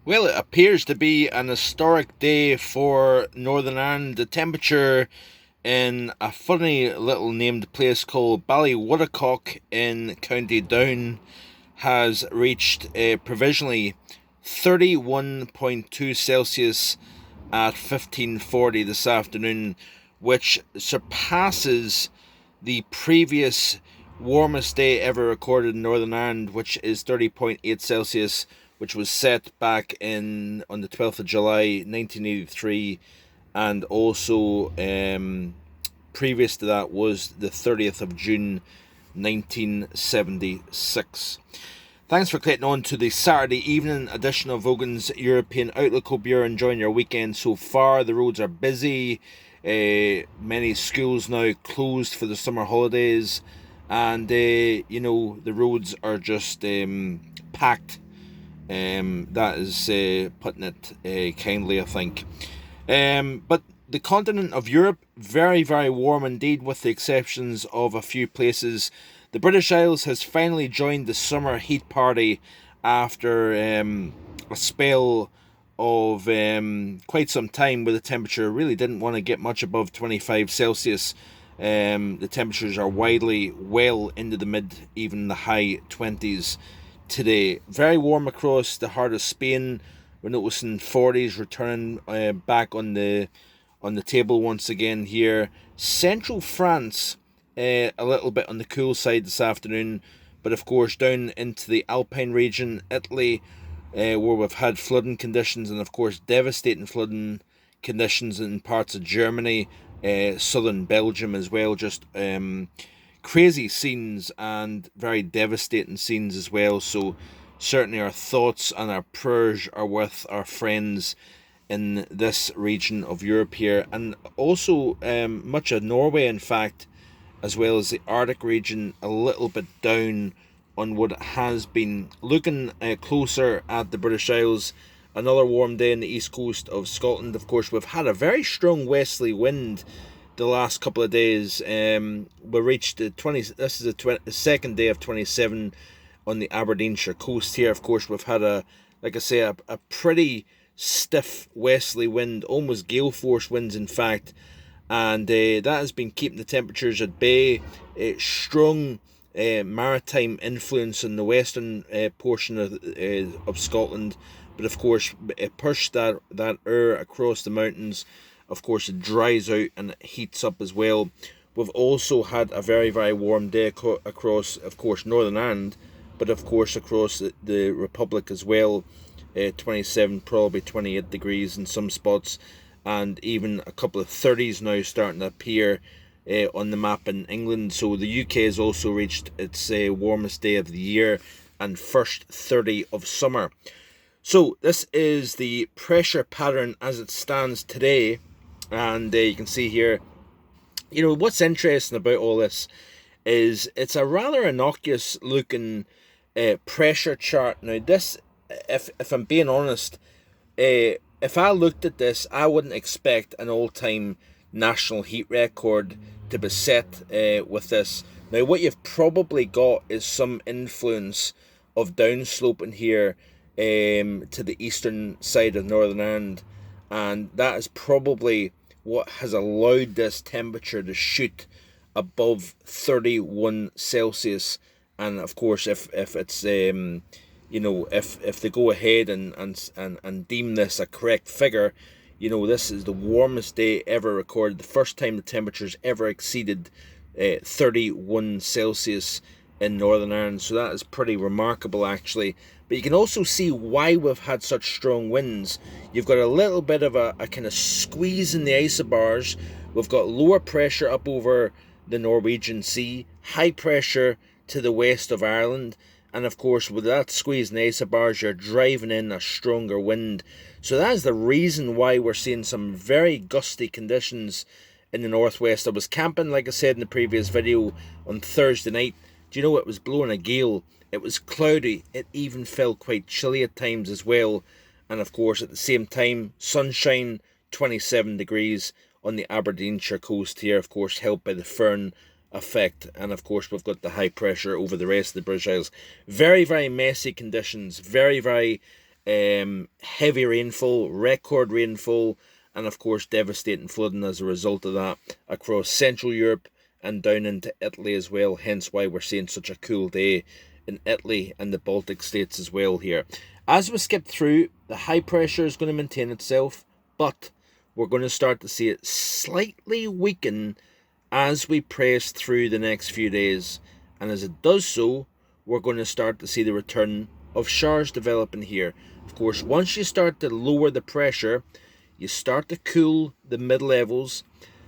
Well, it appears to be an historic day for Northern Ireland. The temperature in a funny little named place called Ballywoodacock in County Down has reached provisionally 31.2 Celsius at 15:40 this afternoon, which surpasses the previous warmest day ever recorded in Northern Ireland, which is 30.8 Celsius, which was set back in on the 12th of July 1983, and also previous to that was the 30th of June 1976. Thanks for clicking on to the Saturday evening edition of Vogan's European Outlook. Hope you're enjoying your weekend so far. The roads are busy. Many schools now closed for the summer holidays, and the roads are just packed. That is putting it kindly, I think. But the continent of Europe, very, very warm indeed, with the exceptions of a few places. The British Isles has finally joined the summer heat party after a spell of quite some time where the temperature really didn't want to get much above 25 Celsius. The temperatures are widely well into the mid, even the high 20s today. Very warm across the heart of Spain. We're noticing 40s returning back on the table once again here. Central France, a little bit on the cool side this afternoon, but of course down into the Alpine region, Italy, where we've had flooding conditions, and of course devastating flooding conditions in parts of Germany, southern Belgium as well. Just crazy scenes and very devastating scenes as well. So certainly our thoughts and our prayers are with our friends in this region of Europe here, and also much of Norway, in fact, as well as the Arctic region, a little bit down on what it has been. Looking closer at the British Isles, another warm day on the east coast of Scotland. Of course, we've had a very strong westerly wind the last couple of days. We reached the 20. This is the second day of 27 on the Aberdeenshire coast here. Of course, we've had a pretty stiff westerly wind, almost gale force winds, in fact. And that has been keeping the temperatures at bay. Strong maritime influence in the western portion of Scotland, but of course it pushed that air across the mountains. Of course, it dries out and it heats up as well. We've also had a very, very warm day across, of course, Northern Ireland, but of course across the Republic as well. 27, probably 28 degrees in some spots, and even a couple of 30s now starting to appear on the map in England. So the UK has also reached its warmest day of the year and first 30 of summer. So this is the pressure pattern as it stands today, and you can see here, what's interesting about all this is it's a rather innocuous looking pressure chart. Now this, if I'm being honest, if I looked at this, I wouldn't expect an all-time national heat record to be set with this. Now, what you've probably got is some influence of downsloping here to the eastern side of Northern Ireland, and that is probably what has allowed this temperature to shoot above 31 Celsius. And of course, if it's if they go ahead and deem this a correct figure, this is the warmest day ever recorded, the first time the temperatures ever exceeded 31 Celsius in Northern Ireland. So that is pretty remarkable, actually. But you can also see why we've had such strong winds. You've got a little bit of a kind of squeeze in the isobars. We've got lower pressure up over the Norwegian Sea, high pressure to the west of Ireland, and of course with that squeeze in the isobars, you're driving in a stronger wind. So that's the reason why we're seeing some very gusty conditions in the northwest. I was camping, like I said in the previous video, on Thursday night. Do you know, it was blowing a gale, it was cloudy, it even felt quite chilly at times as well. And of course at the same time, sunshine, 27 degrees on the Aberdeenshire coast here, of course helped by the Fern effect. And of course we've got the high pressure over the rest of the British Isles. Very, very messy conditions, very, very heavy rainfall, record rainfall, and of course devastating flooding as a result of that across Central Europe and down into Italy as well. Hence why we're seeing such a cool day in Italy and the Baltic states as well here. As we skip through, the high pressure is going to maintain itself, but we're going to start to see it slightly weaken as we press through the next few days. And as it does so, we're going to start to see the return of showers developing here. Of course, once you start to lower the pressure, you start to cool the mid-levels.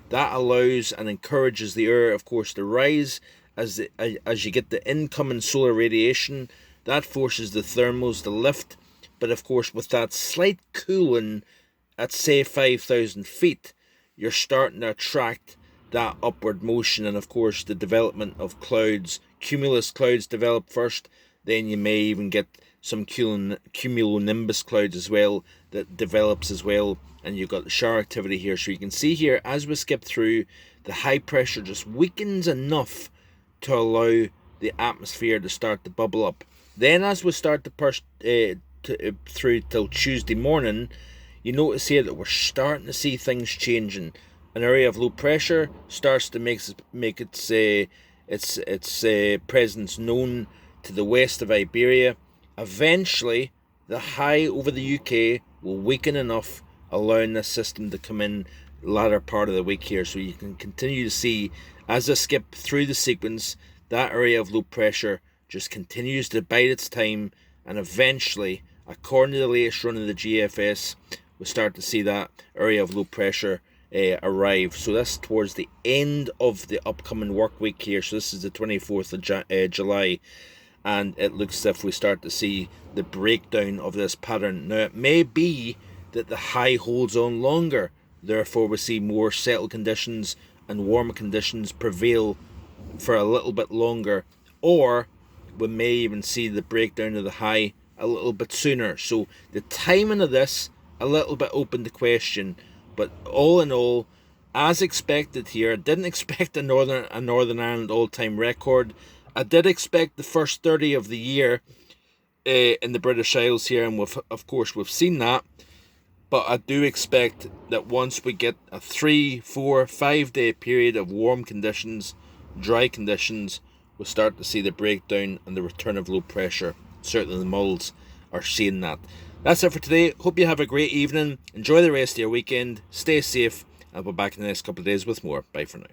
That allows and encourages the air, of course, to rise as you get the incoming solar radiation. That forces the thermals to lift. But of course, with that slight cooling at, say, 5,000 feet, you're starting to attract that upward motion, and of course the development of clouds. Cumulus clouds develop first, then you may even get some cumulonimbus clouds as well that develops as well, and you've got the shower activity here. So you can see here as we skip through, the high pressure just weakens enough to allow the atmosphere to start to bubble up. Then as we start to push through till Tuesday morning, you notice here that we're starting to see things changing. An area of low pressure starts to make its presence known to the west of Iberia. Eventually, the high over the UK will weaken enough, allowing this system to come in the latter part of the week here. So you can continue to see, as I skip through the sequence, that area of low pressure just continues to bide its time, and eventually, according to the latest run of the GFS, we'll start to see that area of low pressure arrive. So that's towards the end of the upcoming work week here. So this is the 24th of July, and it looks as if we start to see the breakdown of this pattern. Now it may be that the high holds on longer, therefore we see more settled conditions and warmer conditions prevail for a little bit longer, or we may even see the breakdown of the high a little bit sooner. So the timing of this a little bit open to question, but all in all, as expected here, I didn't expect a Northern Ireland all-time record. I did expect the first 30 of the year in the British Isles here, and of course we've seen that. But I do expect that once we get a 3, 4, 5 day period of warm conditions, dry conditions, we'll start to see the breakdown and the return of low pressure. Certainly the models are seeing that. That's it for today. Hope you have a great evening. Enjoy the rest of your weekend. Stay safe. I'll be back in the next couple of days with more. Bye for now.